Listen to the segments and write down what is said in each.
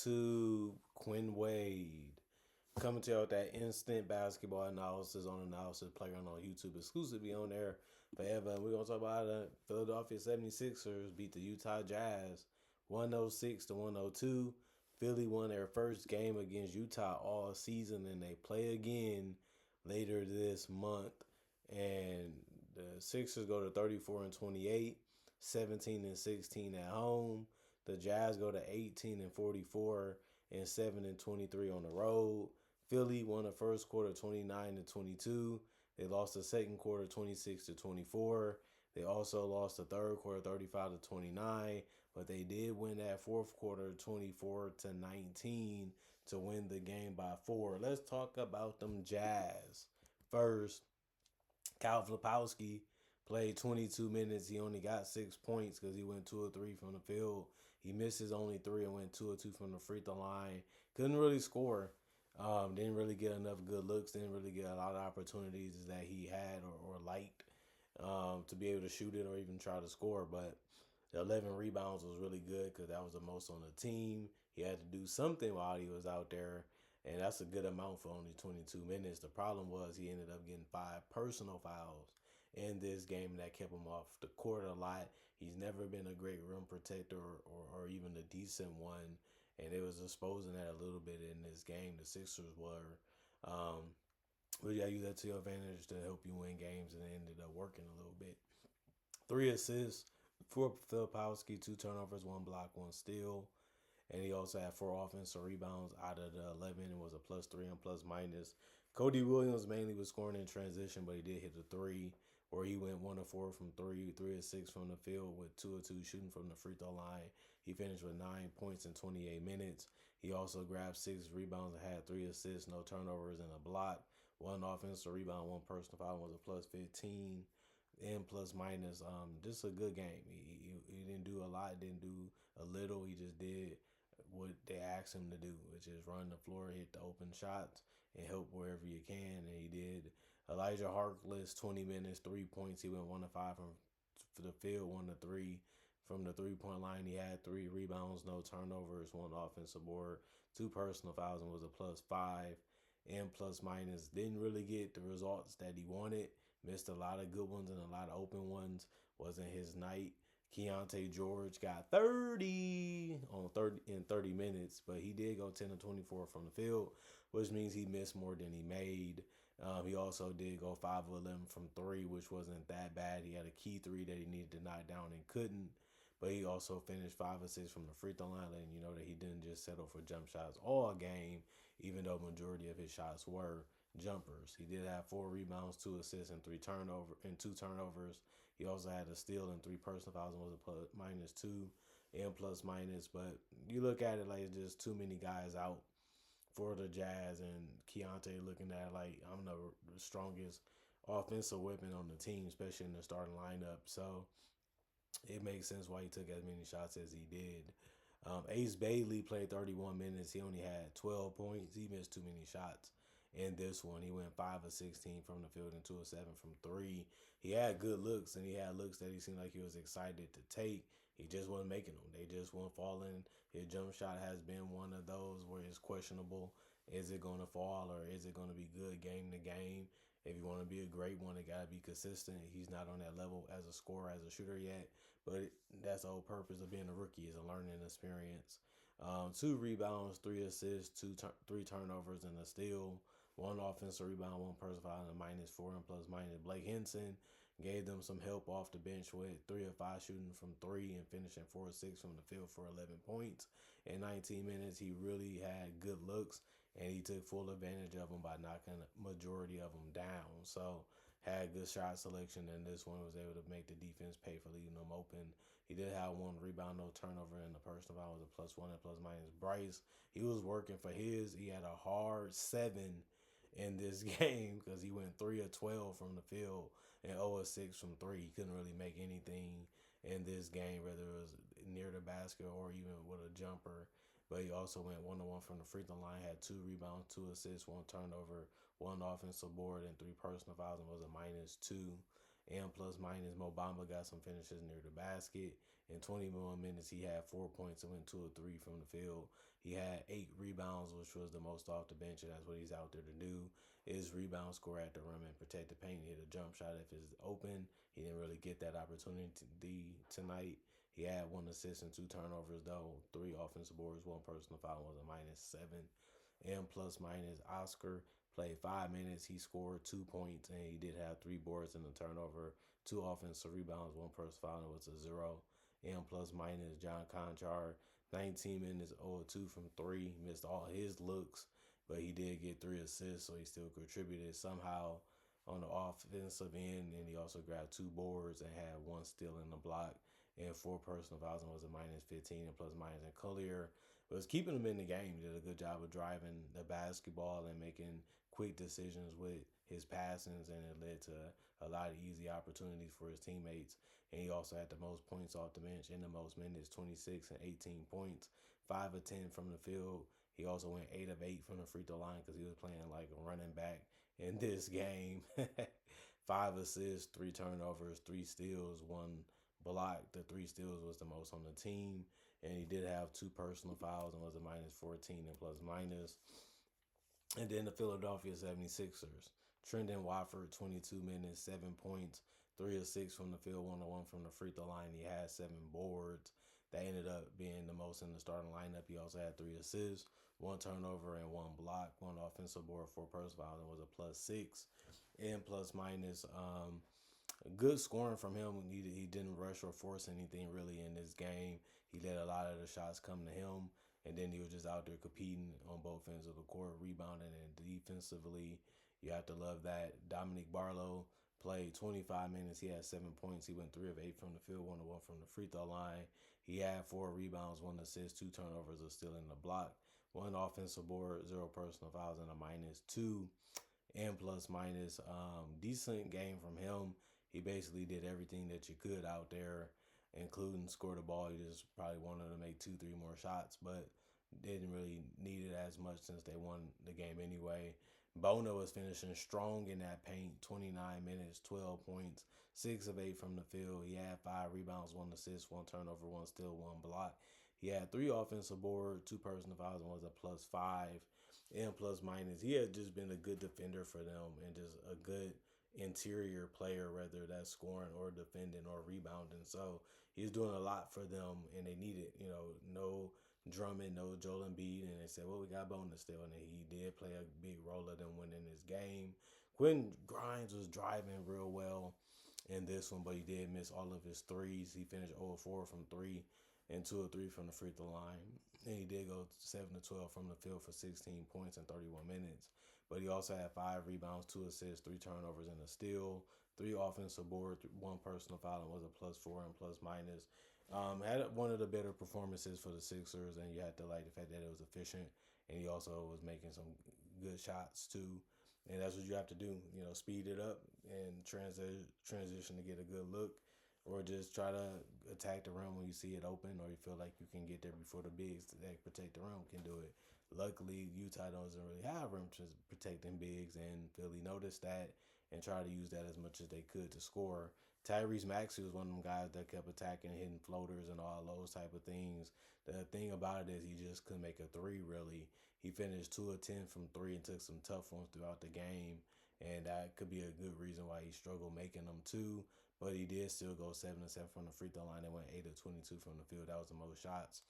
YouTube, Quinn Wade. Coming to you with that instant basketball analysis on Analysis Playground on YouTube, exclusively on there forever. And we're going to talk about the Philadelphia 76ers beat the Utah Jazz 106 to 102. Philly won their first game against Utah all season, and they play again later this month. And the Sixers go to 34 and 28, 17 and 16 at home. The Jazz go to 18 and 44 and 7 and 23 on the road. Philly won the first quarter 29 to 22. They lost the second quarter 26 to 24. They also lost the third quarter 35 to 29, but they did win that fourth quarter 24 to 19 to win the game by 4. Let's talk about them Jazz. First, Cal Filipowski played 22 minutes. He only got 6 points because he went 2 or 3 from the field. He missed his only 3 and went 2 or 2 from the free throw line. Couldn't really score. Didn't really get enough good looks. Didn't really get a lot of opportunities that he had or liked to be able to shoot it or even try to score. But the 11 rebounds was really good because that was the most on the team. He had to do something while he was out there. And that's a good amount for only 22 minutes. The problem was he ended up getting 5 personal fouls in this game that kept him off the court a lot. He's never been a great rim protector or even a decent one. And it was exposing that a little bit in this game. The Sixers were. But yeah, use that to your advantage to help you win games, and it ended up working a little bit. 3 assists for Filipowski, 2 turnovers, 1 block, 1 steal. And he also had 4 offensive rebounds out of the 11 and was a +3 and plus minus. Cody Williams mainly was scoring in transition, but he did hit a 3 where he went 1 of 4 from 3, 3 of 6 from the field with 2 of 2 shooting from the free throw line. He finished with 9 points in 28 minutes. He also grabbed 6 rebounds and had 3 assists, no turnovers, and a block. 1 offensive rebound, 1 personal foul, was a +15 and plus minus. Just a good game. He didn't do a lot, didn't do a little. He just did what they asked him to do, which is run the floor, hit the open shots, and help wherever you can. And he did. Elijah Harkless, 20 minutes, 3 points. He went 1 of 5 from the field, 1 of 3 from the 3-point line. He had 3 rebounds, no turnovers, 1 offensive board, 2 personal fouls, and was a +5 and plus minus. Didn't really get the results that he wanted. Missed a lot of good ones and a lot of open ones. Wasn't his night. Keontae George got 30 on 30 minutes, but he did go 10 of 24 from the field, which means he missed more than he made. He also did go 5 of 11 from 3, which wasn't that bad. He had a key 3 that he needed to knock down and couldn't. But he also finished 5 of 6 from the free throw line, and you know that he didn't just settle for jump shots all game, even though majority of his shots were jumpers. He did have 4 rebounds, 2 assists, and 2 turnovers. He also had a steal and 3 personal fouls and was a +2 and plus minus. But you look at it like it's just too many guys out for the Jazz, and Keontae looking at it like I'm the strongest offensive weapon on the team, especially in the starting lineup. So it makes sense why he took as many shots as he did. Ace Bailey played 31 minutes. He only had 12 points. He missed too many shots in this one. He went 5 of 16 from the field and 2 of 7 from 3. He had good looks, and he had looks that he seemed like he was excited to take. He just wasn't making them. They just weren't falling. His jump shot has been one of those where it's questionable. Is it going to fall or is it going to be good game to game? If you want to be a great one, it got to be consistent. He's not on that level as a scorer, as a shooter yet, but that's the whole purpose of being a rookie, is a learning experience. 2 rebounds, 3 assists, 3 turnovers, and a steal. 1 offensive rebound, 1 personal foul, and a -4 and plus minus. Blake Henson gave them some help off the bench with 3 of 5 shooting from 3 and finishing 4 of 6 from the field for 11 points. In 19 minutes, he really had good looks, and he took full advantage of them by knocking the majority of them down. So had good shot selection, and this one was able to make the defense pay for leaving them open. He did have 1 rebound, no turnover, and the personal foul was a +1 and plus minus. Bryce, he was working for his. He had a hard 7 in this game because he went 3 of 12 from the field and 0 of 6 from 3. He couldn't really make anything in this game, whether it was near the basket or even with a jumper. But he also went 1 of 1 from the free throw line, had 2 rebounds, 2 assists, 1 turnover, 1 offensive board, and 3 personal fouls, and was a -2 And plus minus, Mo Bamba got some finishes near the basket. In 21 minutes, he had 4 points and went 2 of 3 from the field. He had 8 rebounds, which was the most off the bench, and that's what he's out there to do. Is rebound, score at the rim, and protect the paint. Hit a jump shot if it's open. He didn't really get that opportunity tonight. He had 1 assist and 2 turnovers, though. 3 offensive boards, 1 personal foul, was a -7. And plus minus, Oscar played 5 minutes. He scored 2 points, and he did have 3 boards and a turnover, 2 offensive rebounds, 1 personal foul, and it was a 0. And plus minus, John Conchar, 19 minutes, 0 2 from 3. Missed all his looks, but he did get 3 assists, so he still contributed somehow on the offensive end. And he also grabbed 2 boards and had 1 steal in the block and 4 personal fouls, and was a -15. And plus minus, and Collier was keeping him in the game. He did a good job of driving the basketball and making quick decisions with his passings, and it led to a lot of easy opportunities for his teammates. And he also had the most points off the bench in the most minutes, 26 and 18 points, 5 of 10 from the field. He also went 8 of 8 from the free throw line because he was playing like a running back in this game. 5 assists, 3 turnovers, 3 steals, 1 block. The 3 steals was the most on the team. And he did have 2 personal fouls and was a -14 and plus minus. And then the Philadelphia 76ers. Trendon Watford, 22 minutes, 7 points, 3 of 6 from the field, 1 of 1 from the free throw line. He had 7 boards. That ended up being the most in the starting lineup. He also had 3 assists, 1 turnover, and 1 block, 1 offensive board, 4 personal fouls, and was a +6. And plus minus, good scoring from him. He didn't rush or force anything really in this game. He let a lot of the shots come to him, and then he was just out there competing on both ends of the court, rebounding and defensively. You have to love that. Dominic Barlow played 25 minutes. He had 7 points. He went 3 of 8 from the field, 1 of 1 from the free throw line. He had 4 rebounds, 1 assist, 2 turnovers, a steal in the block, 1 offensive board, 0 personal fouls, and a -2. And plus minus, decent game from him. He basically did everything that you could out there, including score the ball. He just probably wanted to make 2, 3 more shots, but didn't really need it as much since they won the game anyway. Bono was finishing strong in that paint, 29 minutes, 12 points, 6 of 8 from the field. He had 5 rebounds, 1 assist, 1 turnover, 1 steal, 1 block. He had 3 offensive boards, 2 personal fouls, and was a +5. And plus minus, he had just been a good defender for them and just a good interior player, whether that's scoring or defending or rebounding. So he's doing a lot for them, and they need it. No Drummond, no Joel Embiid, and they said, well, we got bonus still, and he did play a big role of them winning this game. Quentin Grimes was driving real well in this one, but he did miss all of his threes. He finished 0 of 4 from 3 and 2 of 3 from the free throw line. And he did go 7 of 12 from the field for 16 points in 31 minutes. But he also had 5 rebounds, 2 assists, 3 turnovers, and a steal, 3 offensive boards, 1 personal foul, and was a +4 and plus minus. Had one of the better performances for the Sixers, and you had to like the fact that it was efficient, and he also was making some good shots too. And that's what you have to do, speed it up and transition to get a good look, or just try to attack the rim when you see it open, or you feel like you can get there before the bigs that protect the rim can do it. Luckily, Utah doesn't really have rim protecting bigs, and Philly noticed that and tried to use that as much as they could to score. Tyrese Maxey was one of them guys that kept attacking, hitting floaters and all those type of things. The thing about it is he just couldn't make a three, really. He finished 2 of 10 from 3 and took some tough ones throughout the game, and that could be a good reason why he struggled making them too. But he did still go 7 of 7 from the free throw line and went 8 of 22 from the field. That was the most shots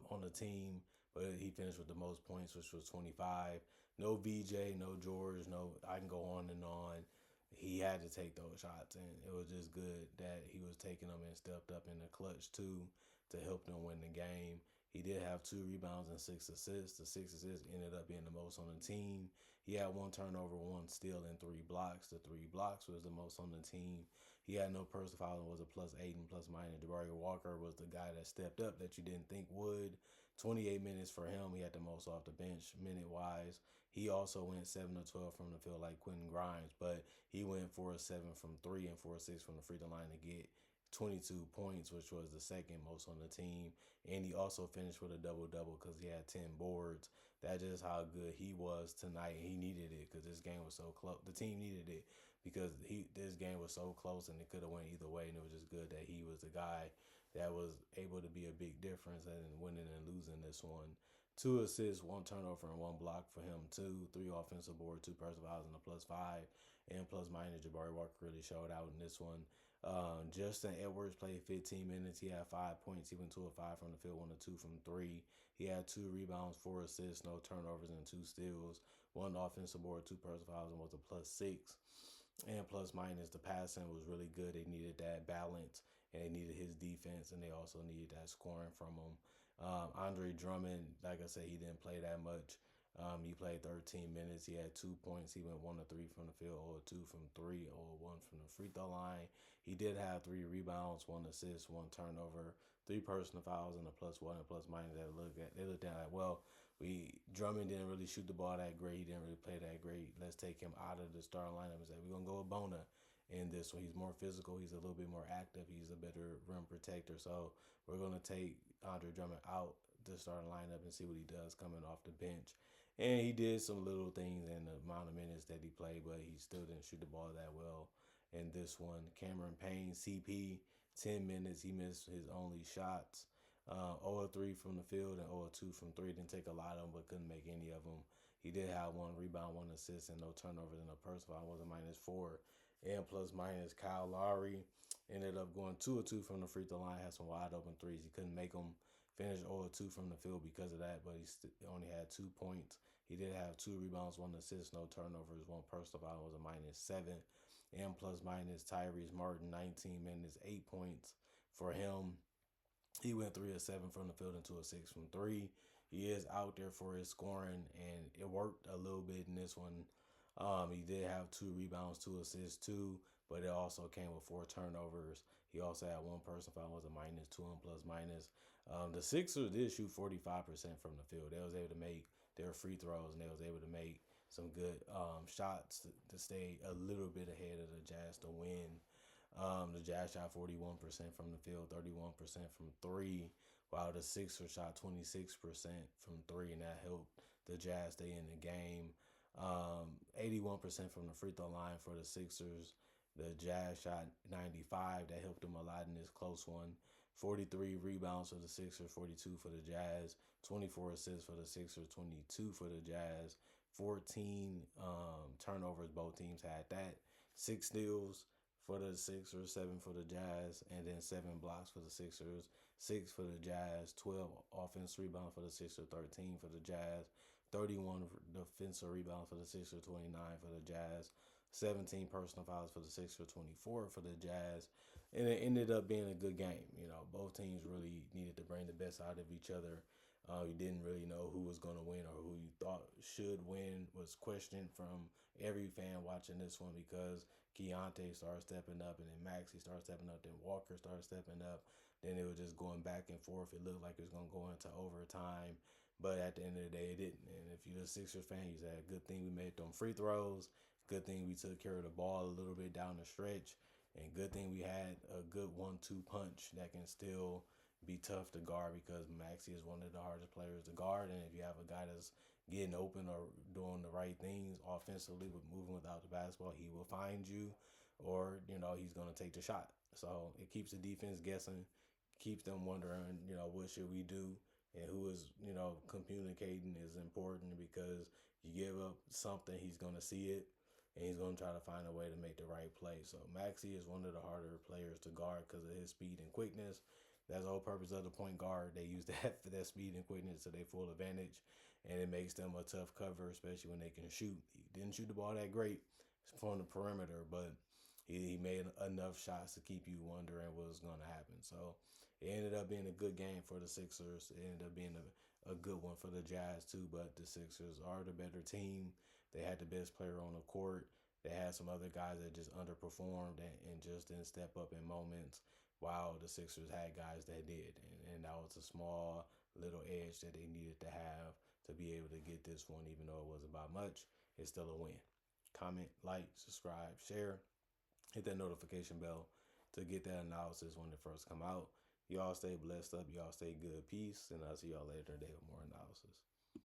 on the team, but he finished with the most points, which was 25. No VJ, no George, no, I can go on and on. He had to take those shots, and it was just good that he was taking them and stepped up in the clutch too to help them win the game. He did have 2 rebounds and 6 assists. The 6 assists ended up being the most on the team. He had 1 turnover, 1 steal, and 3 blocks. The 3 blocks was the most on the team. He had no personal foul and was a +8 and plus minus. Jabari Walker was the guy that stepped up that you didn't think would. 28 minutes for him. He had the most off the bench minute-wise. He also went 7 of 12 from the field like Quentin Grimes, but he went 4 of 7 from 3 and 4 of 6 from the free throw line to get 22 points, which was the second most on the team. And he also finished with a double-double because he had 10 boards. That's just how good he was tonight. He needed it because this game was so close. The team needed it because this game was so close and it could have went either way, and it was just good that he was the guy that was able to be a big difference in winning and losing this one. 2 assists, 1 turnover, and 1 block for him too. 3 offensive board, 2 personal fouls, and a +5. And plus minus, Jabari Walker really showed out in this one. Justin Edwards played 15 minutes. He had 5 points. He went 2 of 5 from the field, 1 of 2 from three. He had 2 rebounds, 4 assists, no turnovers, and 2 steals. 1 offensive board, 2 personal fouls, and was a +6. And plus minus, the passing was really good. They needed that balance, and they needed his defense, and they also needed that scoring from him. Andre Drummond, like I said, he didn't play that much. He played 13 minutes. He had 2 points. He went 1 of 3 from the field, 0 of 2 from three, 0 of 1 from the free throw line. He did have 3 rebounds, 1 assist, 1 turnover, 3 personal fouls, and a +1 and plus minus. They looked at like, well, Drummond didn't really shoot the ball that great. He didn't really play that great. Let's take him out of the starting lineup and say we're gonna go with Bona in this one. He's more physical. He's a little bit more active. He's a better rim protector. So we're gonna take Andre Drummond out the starting lineup and see what he does coming off the bench. And he did some little things in the amount of minutes that he played, but he still didn't shoot the ball that well in this one. Cameron Payne, CP, 10 minutes. He missed his only shots. 0 of 3 from the field and 0 of 2 from three. Didn't take a lot of them, but couldn't make any of them. He did have 1 rebound, 1 assist, and no turnovers in a personal. I was a -4. And plus minus, Kyle Lowry ended up going 2 of 2 from the free throw line. Had some wide open threes. He couldn't make them. Finished 0 of 2 from the field because of that, but he only had 2 points. He did have 2 rebounds, 1 assist, no turnovers, 1 personal foul. Was a -7. And plus minus, Tyrese Martin, 19 minutes, 8 points for him. He went 3 of 7 from the field and 2 of 6 from three. He is out there for his scoring, and it worked a little bit in this one. He did have 2 rebounds, 2 assists, too, but it also came with 4 turnovers. He also had 1 personal foul, was a -2 and plus minus. The Sixers did shoot 45% from the field. They was able to make their free throws, and they was able to make some good shots to stay a little bit ahead of the Jazz to win. The Jazz shot 41% from the field, 31% from three, while the Sixers shot 26% from three, and that helped the Jazz stay in the game. 81% from the free throw line for the Sixers. The Jazz shot 95. That helped them a lot in this close one. 43 rebounds for the Sixers, 42 for the Jazz. 24 assists for the Sixers, 22 for the Jazz. 14 turnovers, both teams had that. 6 steals for the Sixers, 7 for the Jazz, and then 7 blocks for the Sixers, 6 for the Jazz, 12 offensive rebounds for the Sixers, 13 for the Jazz, 31 defensive rebounds for the Sixers, 29 for the Jazz, 17 personal fouls for the Sixers, 24 for the Jazz, and it ended up being a good game. You know, both teams really needed to bring the best out of each other. You didn't really know who was going to win or who you thought should win. Was questioned from every fan watching this one because Keontae started stepping up, and then Maxey started stepping up, then Walker started stepping up. Then it was just going back and forth. It looked like it was going to go into overtime, but at the end of the day, it didn't. And if you're a Sixers fan, you said, good thing we made them free throws. Good thing we took care of the ball a little bit down the stretch. And good thing we had a good 1-2 punch that can still be tough to guard, because Maxey is one of the hardest players to guard. And if you have a guy that's getting open or doing the right things offensively with moving without the basketball, he will find you, or, you know, he's going to take the shot. So it keeps the defense guessing, keeps them wondering, you know, what should we do? And who is, you know, communicating is important, because you give up something, he's going to see it, and he's going to try to find a way to make the right play. So Maxey is one of the harder players to guard because of his speed and quickness. That's the whole purpose of the point guard. They use that for that speed and quickness to their full advantage, and it makes them a tough cover, especially when they can shoot. He didn't shoot the ball that great from the perimeter, but he made enough shots to keep you wondering what was going to happen. So it ended up being a good game for the Sixers. It ended up being a good one for the Jazz too, but the Sixers are the better team. They had the best player on the court. They had some other guys that just underperformed and just didn't step up in moments, while the Sixers had guys that did. And that was a small little edge that they needed to have to be able to get this one, even though it wasn't by much. It's still a win. Comment, like, subscribe, share, hit that notification bell to get that analysis when it first come out. Y'all stay blessed up. Y'all stay good. Peace. And I'll see y'all later today with more analysis.